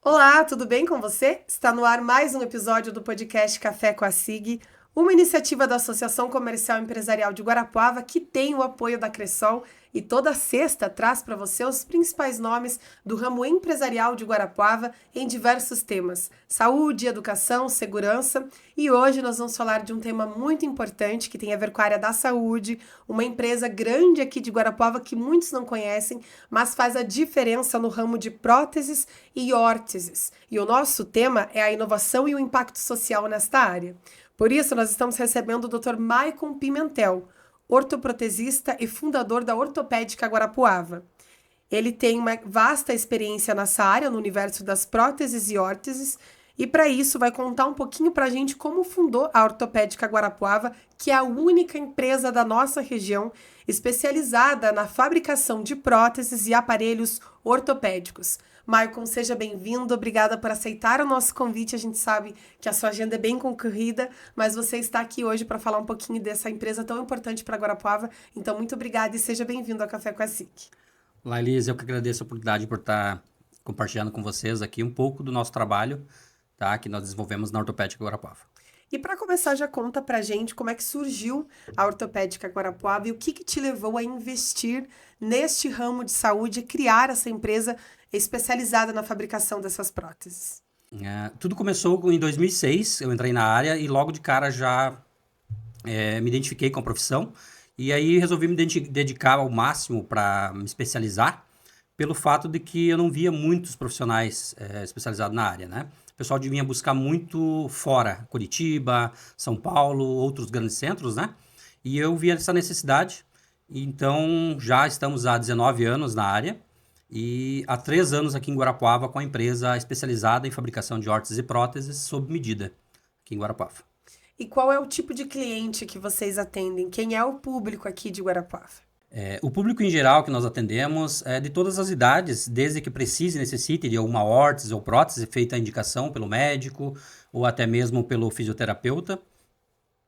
Olá, tudo bem com você? Está no ar mais um episódio do podcast Café com a SIG, uma iniciativa da Associação Comercial e Empresarial de Guarapuava que tem o apoio da Cressol e toda sexta traz para você os principais nomes do ramo empresarial de Guarapuava em diversos temas: saúde, educação, segurança. E hoje nós vamos falar de um tema muito importante que tem a ver com a área da saúde, uma empresa grande aqui de Guarapuava que muitos não conhecem, mas faz a diferença no ramo de próteses e órteses. E o nosso tema é a inovação e o impacto social nesta área. Por isso, nós estamos recebendo o Dr. Maicon Pimentel, ortoprotesista e fundador da Ortopédica Guarapuava. Ele tem uma vasta experiência nessa área, no universo das próteses e órteses, e para isso vai contar um pouquinho para a gente como fundou a Ortopédica Guarapuava, que é a única empresa da nossa região especializada na fabricação de próteses e aparelhos ortopédicos. Maicon, seja bem-vindo, obrigada por aceitar o nosso convite. A gente sabe que a sua agenda é bem concorrida, mas você está aqui hoje para falar um pouquinho dessa empresa tão importante para Guarapuava. Então, muito obrigada e seja bem-vindo ao Café com a SIC. Olá, Elisa, eu que agradeço a oportunidade por estar compartilhando com vocês aqui um pouco do nosso trabalho, tá, que nós desenvolvemos na Ortopédica Guarapuava. E para começar, já conta pra gente como é que surgiu a Ortopédica Guarapuava e o que te levou a investir neste ramo de saúde e criar essa empresa especializada na fabricação dessas próteses. Tudo começou em 2006, eu entrei na área e logo de cara já me identifiquei com a profissão e aí resolvi me dedicar ao máximo para me especializar, pelo fato de que eu não via muitos profissionais especializados na área, né? O pessoal vinha buscar muito fora, Curitiba, São Paulo, outros grandes centros, né? E eu via essa necessidade, então já estamos há 19 anos na área e há 3 anos aqui em Guarapuava com a empresa especializada em fabricação de órteses e próteses sob medida aqui em Guarapuava. E qual é o tipo de cliente que vocês atendem? Quem é o público aqui de Guarapuava? O público em geral que nós atendemos é de todas as idades, desde que precise e necessite de alguma órtese ou prótese feita a indicação pelo médico ou até mesmo pelo fisioterapeuta.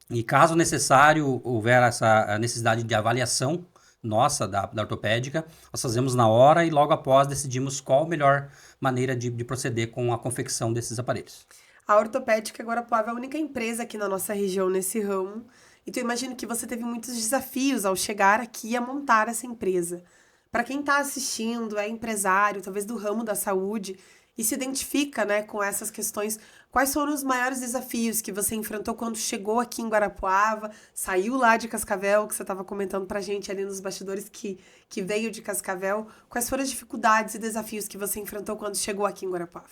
E caso necessário houver essa necessidade de avaliação nossa da ortopédica, nós fazemos na hora e logo após decidimos qual a melhor maneira de proceder com a confecção desses aparelhos. A Ortopédica Guarapuava é a única empresa aqui na nossa região nesse ramo. Então, eu imagino que você teve muitos desafios ao chegar aqui a montar essa empresa. Para quem está assistindo, é empresário, talvez do ramo da saúde, e se identifica, né, com essas questões, quais foram os maiores desafios que você enfrentou quando chegou aqui em Guarapuava, saiu lá de Cascavel, que você estava comentando para a gente ali nos bastidores que veio de Cascavel. Quais foram as dificuldades e desafios que você enfrentou quando chegou aqui em Guarapuava?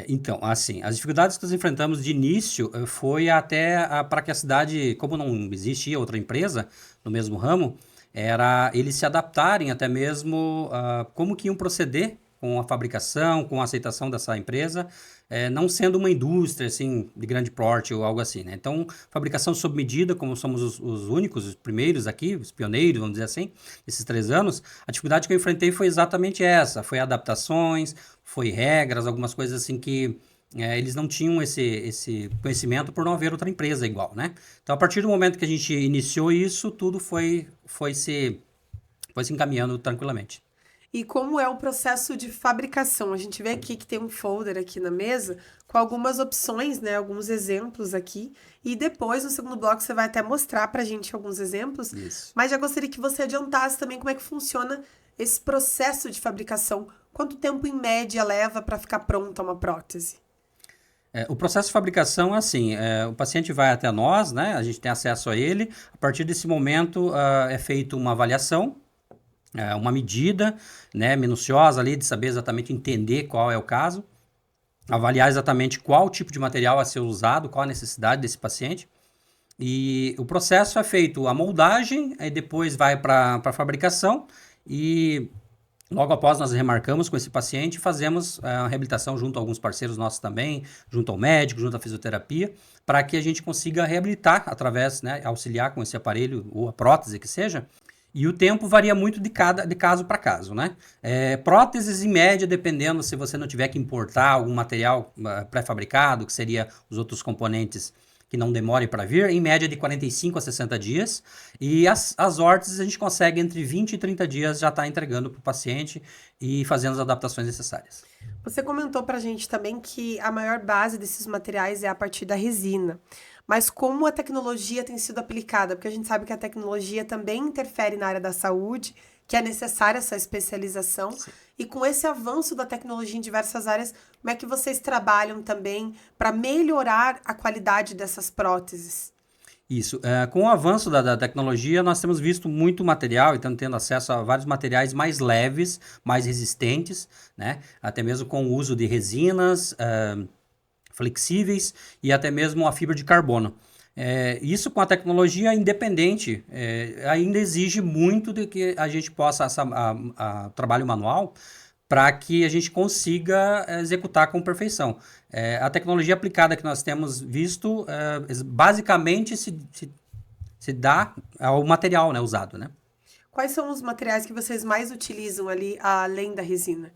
Então, assim, as dificuldades que nós enfrentamos de início foi até para que a cidade, como não existia outra empresa no mesmo ramo, era eles se adaptarem até mesmo como que iam proceder com a fabricação, com a aceitação dessa empresa, não sendo uma indústria assim de grande porte ou algo assim, né? Então, fabricação sob medida, como somos os únicos, os primeiros aqui, os pioneiros, vamos dizer assim, esses 3 anos, a dificuldade que eu enfrentei foi exatamente essa, foi adaptações, foi regras, algumas coisas assim que eles não tinham esse conhecimento por não haver outra empresa igual, né? Então, a partir do momento que a gente iniciou isso, tudo foi se encaminhando tranquilamente. E como é o processo de fabricação? A gente vê aqui que tem um folder aqui na mesa com algumas opções, né? Alguns exemplos aqui. E depois, no segundo bloco, você vai até mostrar pra gente alguns exemplos. Isso. Mas já gostaria que você adiantasse também como é que funciona esse processo de fabricação. Quanto tempo, em média, leva para ficar pronta uma prótese? O processo de fabricação é assim, o paciente vai até nós, né? A gente tem acesso a ele. A partir desse momento, é feita uma avaliação, uma medida, né, minuciosa ali de saber exatamente entender qual é o caso, avaliar exatamente qual tipo de material a ser usado, qual a necessidade desse paciente. E o processo é feito a moldagem, aí depois vai para a fabricação e logo após nós remarcamos com esse paciente e fazemos a reabilitação junto a alguns parceiros nossos também, junto ao médico, junto à fisioterapia, para que a gente consiga reabilitar através, né, auxiliar com esse aparelho ou a prótese que seja. E o tempo varia muito de caso para caso, né? Próteses, em média, dependendo se você não tiver que importar algum material pré-fabricado, que seria os outros componentes que não demore para vir, em média de 45 a 60 dias. E as órteses a gente consegue entre 20 e 30 dias já estar entregando para o paciente e fazendo as adaptações necessárias. Você comentou para a gente também que a maior base desses materiais é a partir da resina. Mas como a tecnologia tem sido aplicada? Porque a gente sabe que a tecnologia também interfere na área da saúde, que é necessária essa especialização. Sim. E com esse avanço da tecnologia em diversas áreas, como é que vocês trabalham também para melhorar a qualidade dessas próteses? Isso. Com o avanço da tecnologia, nós temos visto muito material e estamos tendo acesso a vários materiais mais leves, mais resistentes, né? Até mesmo com o uso de resinas flexíveis e até mesmo a fibra de carbono. Isso com a tecnologia independente ainda exige muito de que a gente possa trabalho manual para que a gente consiga executar com perfeição. A tecnologia aplicada que nós temos visto basicamente se dá ao material, né, usado, né? Quais são os materiais que vocês mais utilizam ali, além da resina?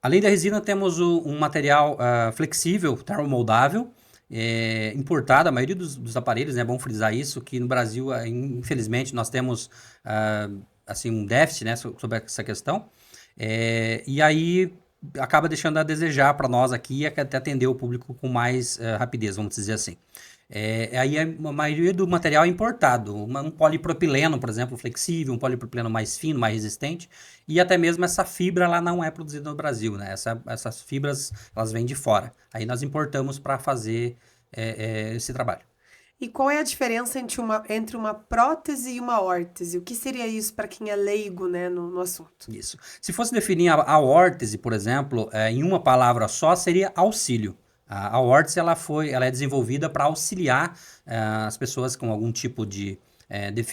Além da resina, temos um material flexível, termomoldável, importado. A maioria dos aparelhos, né, é bom frisar isso, que no Brasil, infelizmente, nós temos assim, um déficit, né, sobre essa questão. E aí acaba deixando a desejar para nós aqui até atender o público com mais rapidez, vamos dizer assim. Aí a maioria do material é importado, um polipropileno, por exemplo, flexível, um polipropileno mais fino, mais resistente, e até mesmo essa fibra ela não é produzida no Brasil, né? Essas fibras elas vêm de fora. Aí nós importamos para fazer esse trabalho. E qual é a diferença entre uma prótese e uma órtese? O que seria isso para quem é leigo, né, no assunto? Isso. Se fosse definir a órtese, por exemplo, em uma palavra só, seria auxílio. A órtese ela é desenvolvida para auxiliar as pessoas com algum tipo de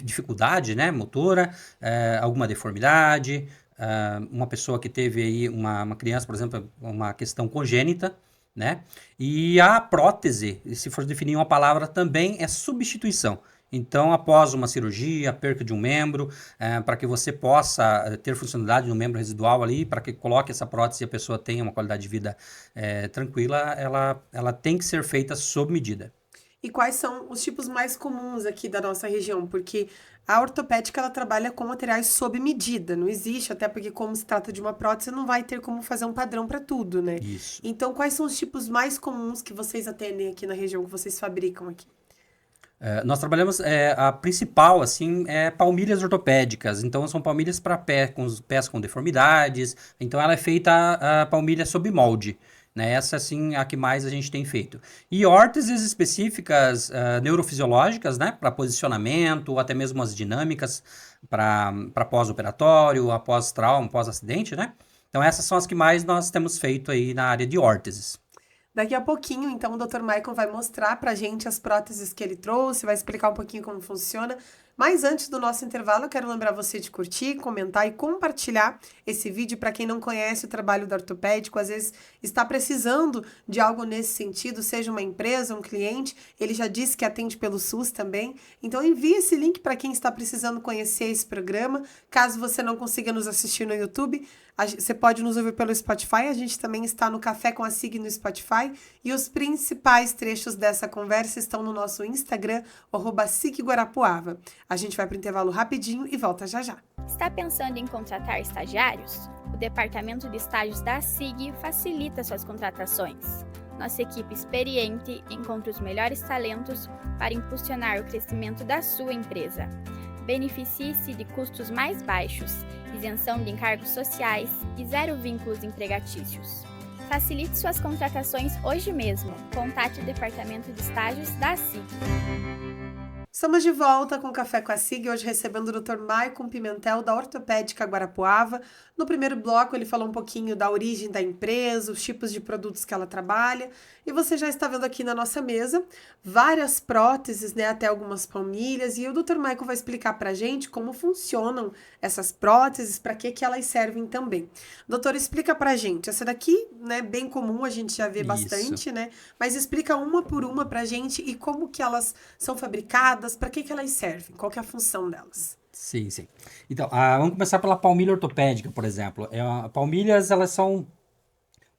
dificuldade, né, motora, alguma deformidade, uma pessoa que teve aí uma criança, por exemplo, uma questão congênita, né? E a prótese, se for definir uma palavra, também é substituição. Então, após uma cirurgia, perca de um membro, para que você possa ter funcionalidade no membro residual ali, para que coloque essa prótese e a pessoa tenha uma qualidade de vida tranquila, ela tem que ser feita sob medida. E quais são os tipos mais comuns aqui da nossa região? Porque a ortopédica ela trabalha com materiais sob medida, não existe, até porque como se trata de uma prótese, não vai ter como fazer um padrão para tudo, né? Isso. Então, quais são os tipos mais comuns que vocês atendem aqui na região, que vocês fabricam aqui? Nós trabalhamos, a principal, assim, palmilhas ortopédicas. Então, são palmilhas para os pés com deformidades. Então, ela é feita a palmilha sob molde. Né? Essa, assim, é a que mais a gente tem feito. E órteses específicas neurofisiológicas, né? Para posicionamento, ou até mesmo as dinâmicas para pós-operatório, após trauma, pós-acidente, né? Então, essas são as que mais nós temos feito aí na área de órteses. Daqui a pouquinho, então, o Dr. Michael vai mostrar pra gente as próteses que ele trouxe, vai explicar um pouquinho como funciona. Mas antes do nosso intervalo, eu quero lembrar você de curtir, comentar e compartilhar esse vídeo para quem não conhece o trabalho do ortopédico, às vezes está precisando de algo nesse sentido, seja uma empresa, um cliente, ele já disse que atende pelo SUS também. Então envie esse link para quem está precisando conhecer esse programa. Caso você não consiga nos assistir no YouTube, você pode nos ouvir pelo Spotify, a gente também está no Café com a Sig no Spotify e os principais trechos dessa conversa estão no nosso Instagram, @SigGuarapuava. A gente vai para o intervalo rapidinho e volta já já. Está pensando em contratar estagiários? O Departamento de Estágios da SIG facilita suas contratações. Nossa equipe experiente encontra os melhores talentos para impulsionar o crescimento da sua empresa. Beneficie-se de custos mais baixos, isenção de encargos sociais e zero vínculos empregatícios. Facilite suas contratações hoje mesmo. Contate o Departamento de Estágios da SIG. Estamos de volta com o Café com a Sig, hoje recebendo o Dr. Maicon Pimentel, da Ortopédica Guarapuava. No primeiro bloco, ele falou um pouquinho da origem da empresa, os tipos de produtos que ela trabalha. E você já está vendo aqui na nossa mesa várias próteses, né, até algumas palmilhas. E o Dr. Maicon vai explicar pra gente como funcionam essas próteses, para que elas servem também. Doutor, explica pra gente. Essa daqui, né, bem comum, a gente já vê bastante, né? Mas explica uma por uma pra gente e como que elas são fabricadas, para que elas servem, qual que é a função delas. Sim, sim. Então, vamos começar pela palmilha ortopédica, por exemplo. Palmilhas, elas são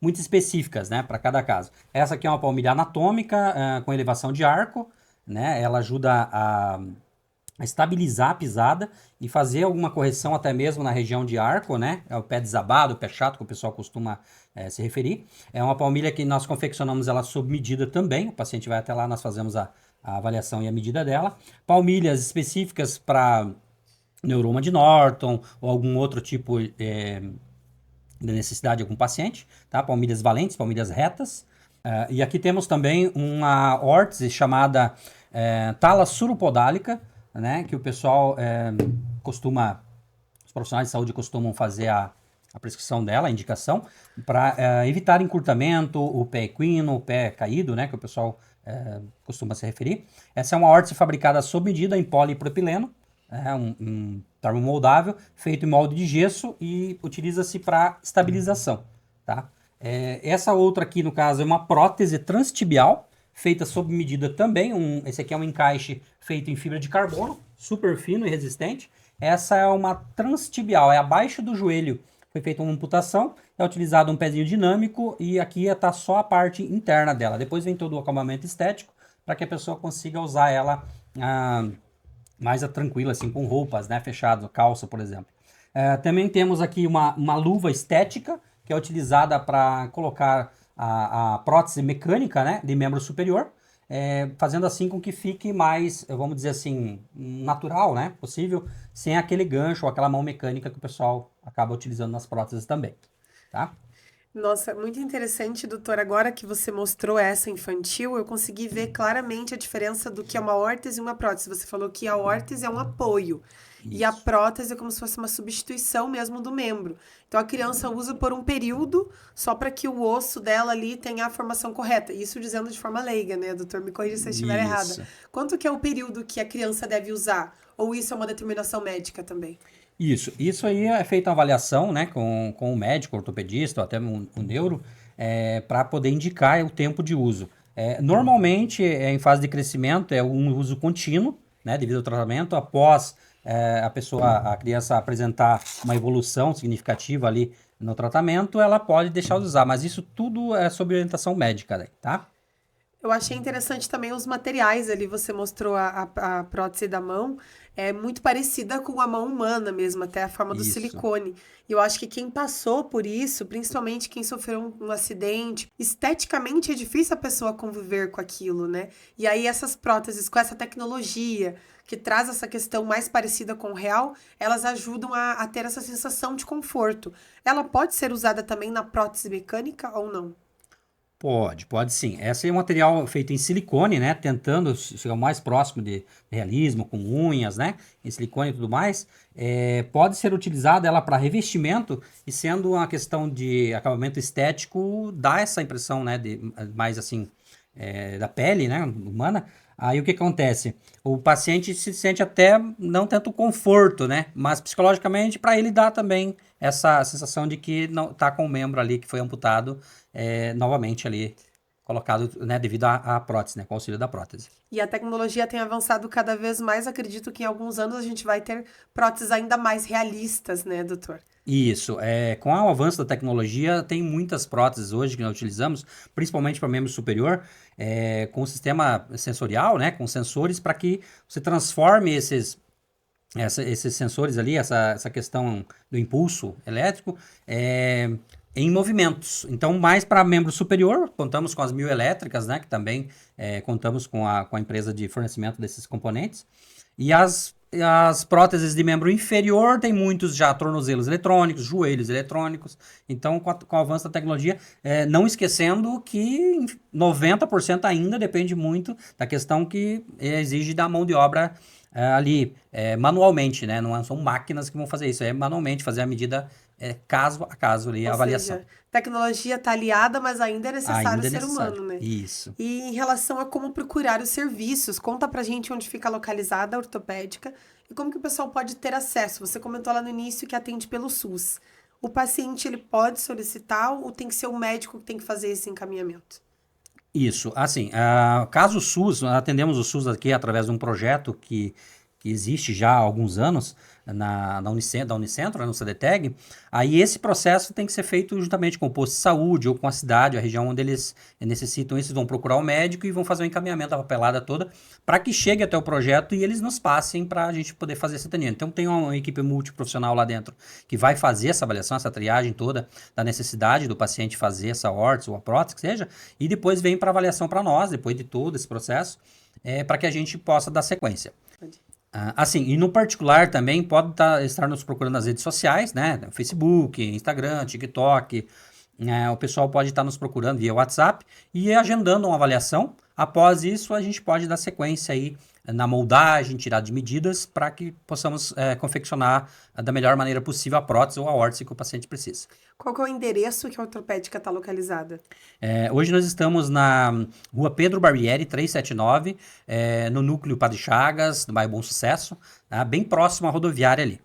muito específicas, né, para cada caso. Essa aqui é uma palmilha anatômica com elevação de arco, né, ela ajuda a estabilizar a pisada e fazer alguma correção até mesmo na região de arco, né? É o pé desabado, o pé chato que o pessoal costuma se referir. É uma palmilha que nós confeccionamos ela sob medida também. O paciente vai até lá, nós fazemos a avaliação e a medida dela. Palmilhas específicas para neuroma de Norton ou algum outro tipo de necessidade de algum paciente, tá? Palmilhas valentes, palmilhas retas. E aqui temos também uma órtese chamada tala suropodálica, né, que o pessoal os profissionais de saúde costumam fazer a prescrição dela, a indicação, para evitar encurtamento, o pé equino, o pé caído, né, que o pessoal costuma se referir. Essa é uma órtese fabricada sob medida em polipropileno, um termomoldável, feito em molde de gesso e utiliza-se para estabilização, tá? Essa outra aqui, no caso, é uma prótese transtibial, feita sob medida também. Esse aqui é um encaixe feito em fibra de carbono, super fino e resistente. Essa é uma transtibial, é abaixo do joelho. Foi feita uma amputação, é utilizado um pezinho dinâmico e aqui está só a parte interna dela. Depois vem todo o acabamento estético para que a pessoa consiga usar ela mais tranquila, assim, com roupas, né, fechadas, calça, por exemplo. Também temos aqui uma luva estética, que é utilizada para colocar a prótese mecânica, né, de membro superior, fazendo assim com que fique mais, vamos dizer assim, natural, né, possível, sem aquele gancho ou aquela mão mecânica que o pessoal acaba utilizando nas próteses também, tá? Nossa, muito interessante, doutor. Agora que você mostrou essa infantil, eu consegui ver claramente a diferença do que é uma órtese e uma prótese. Você falou que a órtese é um apoio. Isso. E a prótese é como se fosse uma substituição mesmo do membro. Então, a criança usa por um período só para que o osso dela ali tenha a formação correta. Isso dizendo de forma leiga, né, doutor? Me corrija se eu estiver errada. Quanto que é o período que a criança deve usar? Ou isso é uma determinação médica também? Isso aí é feita uma avaliação, né, com o médico, ortopedista ou até um neuro, para poder indicar o tempo de uso. Normalmente, em fase de crescimento, é um uso contínuo, né, devido ao tratamento. Após a criança apresentar uma evolução significativa ali no tratamento, ela pode deixar de usar, mas isso tudo é sob orientação médica, né, tá? Eu achei interessante também os materiais ali, você mostrou a prótese da mão, é muito parecida com a mão humana mesmo, até a forma do silicone. E eu acho que quem passou por isso, principalmente quem sofreu um acidente, esteticamente é difícil a pessoa conviver com aquilo, né? E aí essas próteses com essa tecnologia, que traz essa questão mais parecida com o real, elas ajudam a ter essa sensação de conforto. Ela pode ser usada também na prótese mecânica ou não? Pode sim. Esse é um material feito em silicone, né? Tentando chegar o mais próximo de realismo, com unhas, né? Em silicone e tudo mais. Pode ser utilizada ela para revestimento e sendo uma questão de acabamento estético, dá essa impressão, né? De mais assim, da pele, né? Humana. Aí o que acontece? O paciente se sente até não tanto conforto, né? Mas psicologicamente para ele dá também essa sensação de que não tá com o membro ali que foi amputado novamente ali colocado, né, devido à prótese, né, com o auxílio da prótese. E a tecnologia tem avançado cada vez mais, acredito que em alguns anos a gente vai ter próteses ainda mais realistas, né, doutor? Isso, com o avanço da tecnologia, tem muitas próteses hoje que nós utilizamos, principalmente para membro superior, com o sistema sensorial, né, com sensores, para que você transforme esses sensores ali, essa questão do impulso elétrico, em movimentos. Então, mais para membro superior, contamos com as mioelétricas, né, que também contamos com a empresa de fornecimento desses componentes. E as próteses de membro inferior, tem muitos já tornozelos eletrônicos, joelhos eletrônicos. Então, com o avanço da tecnologia, não esquecendo que 90% ainda depende muito da questão que exige da mão de obra ali, manualmente, né? Não são máquinas que vão fazer isso, é manualmente fazer a medida caso a caso ali, a avaliação. Seja, tecnologia está aliada, mas ainda é necessário o ser humano, né? Isso. E em relação a como procurar os serviços, conta pra gente onde fica localizada a ortopédica e como que o pessoal pode ter acesso. Você comentou lá no início que atende pelo SUS. O paciente, ele pode solicitar ou tem que ser o médico que tem que fazer esse encaminhamento? Isso, assim, caso o SUS, nós atendemos o SUS aqui através de um projeto que que existe já há alguns anos da Unicentro, no CDTEG, aí esse processo tem que ser feito juntamente com o posto de saúde ou com a cidade, a região onde eles necessitam isso, vão procurar o médico e vão fazer um encaminhamento da papelada toda para que chegue até o projeto e eles nos passem para a gente poder fazer esse atendimento. Então tem uma equipe multiprofissional lá dentro que vai fazer essa avaliação, essa triagem toda da necessidade do paciente fazer essa órtese ou a prótese, que seja, e depois vem para avaliação para nós, depois de todo esse processo, para que a gente possa dar sequência. Assim, e no particular também pode estar nos procurando nas redes sociais, né? Facebook, Instagram, TikTok. O pessoal pode estar nos procurando via WhatsApp e agendando uma avaliação. Após isso, a gente pode dar sequência aí na moldagem, tirar de medidas para que possamos confeccionar da melhor maneira possível a prótese ou a órtese que o paciente precisa. Qual que é o endereço que a ortopédica está localizada? Hoje nós estamos na Rua Pedro Barbieri, 379, no núcleo Padre Chagas, no bairro Bom Sucesso, bem próximo à rodoviária ali.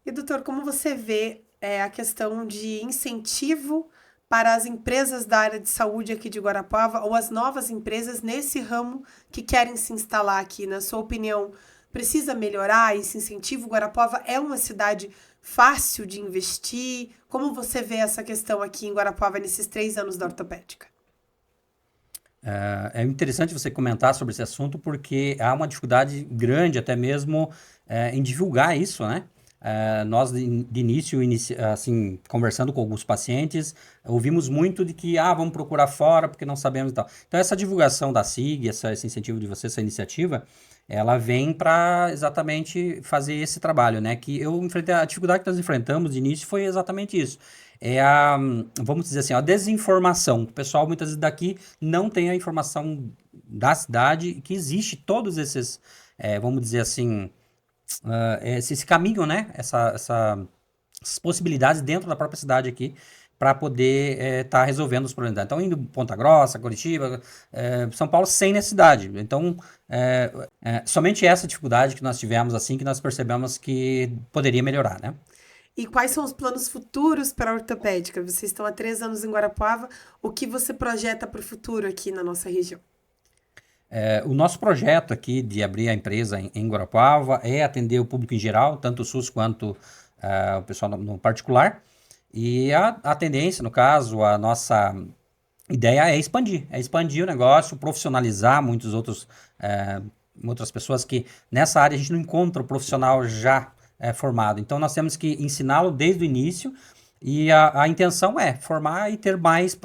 E, doutor, como você vê a questão de incentivo para as empresas da área de saúde aqui de Guarapuava ou as novas empresas nesse ramo que querem se instalar aqui? Na sua opinião, precisa melhorar esse incentivo? Guarapuava é uma cidade fácil de investir? Como você vê essa questão aqui em Guarapuava nesses 3 anos da ortopédica? É interessante você comentar sobre esse assunto porque há uma dificuldade grande até mesmo em divulgar isso, né? Nós, de início, assim, conversando com alguns pacientes, ouvimos muito de que, vamos procurar fora porque não sabemos e tal. Então, essa divulgação da SIG, esse incentivo de você, essa iniciativa, ela vem para exatamente fazer esse trabalho, né? Que a dificuldade que nós enfrentamos de início foi exatamente isso. Vamos dizer assim, a desinformação. O pessoal, muitas vezes daqui, não tem a informação da cidade, que existe todos esses, vamos dizer assim, esse caminho, né? Essas possibilidades dentro da própria cidade aqui para poder estar resolvendo os problemas. Então, indo Ponta Grossa, Curitiba, São Paulo, sem necessidade. Então, somente essa dificuldade que nós tivemos, assim, que nós percebemos que poderia melhorar, né? E quais são os planos futuros para a ortopédica? Vocês estão há 3 anos em Guarapuava. O que você projeta para o futuro aqui na nossa região? O nosso projeto aqui de abrir a empresa em Guarapuava é atender o público em geral, tanto o SUS quanto o pessoal no particular. E a tendência, no caso, a nossa ideia é expandir o negócio, profissionalizar outras pessoas que nessa área a gente não encontra o profissional já formado. Então nós temos que ensiná-lo desde o início e a intenção é formar e ter mais,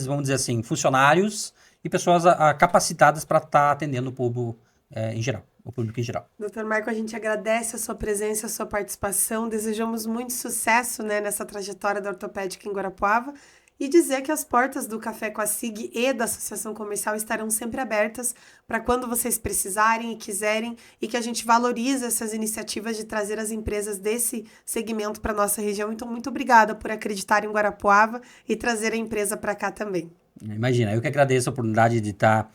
vamos dizer assim, funcionários e pessoas capacitadas para estar atendendo o público em geral. O público em geral. Doutor Marco, a gente agradece a sua presença, a sua participação, desejamos muito sucesso, né, nessa trajetória da ortopédica em Guarapuava e dizer que as portas do Café com a SIG e da Associação Comercial estarão sempre abertas para quando vocês precisarem e quiserem e que a gente valoriza essas iniciativas de trazer as empresas desse segmento para a nossa região. Então, muito obrigada por acreditar em Guarapuava e trazer a empresa para cá também. Imagina, eu que agradeço a oportunidade de estar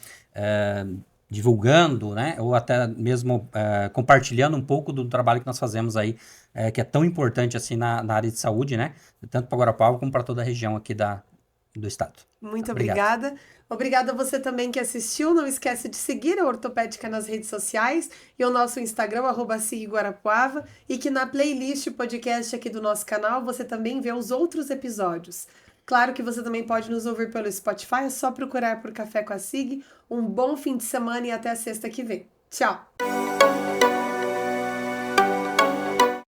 divulgando, né, ou até mesmo compartilhando um pouco do trabalho que nós fazemos aí, que é tão importante assim na área de saúde, né, tanto para Guarapuava como para toda a região aqui do estado. Muito obrigada. Obrigada a você também que assistiu. Não esquece de seguir a Ortopédica nas redes sociais e o nosso Instagram, @SigGuarapuava, e que na playlist podcast aqui do nosso canal você também vê os outros episódios. Claro que você também pode nos ouvir pelo Spotify, é só procurar por Café com a SIG. Um bom fim de semana e até a sexta que vem. Tchau!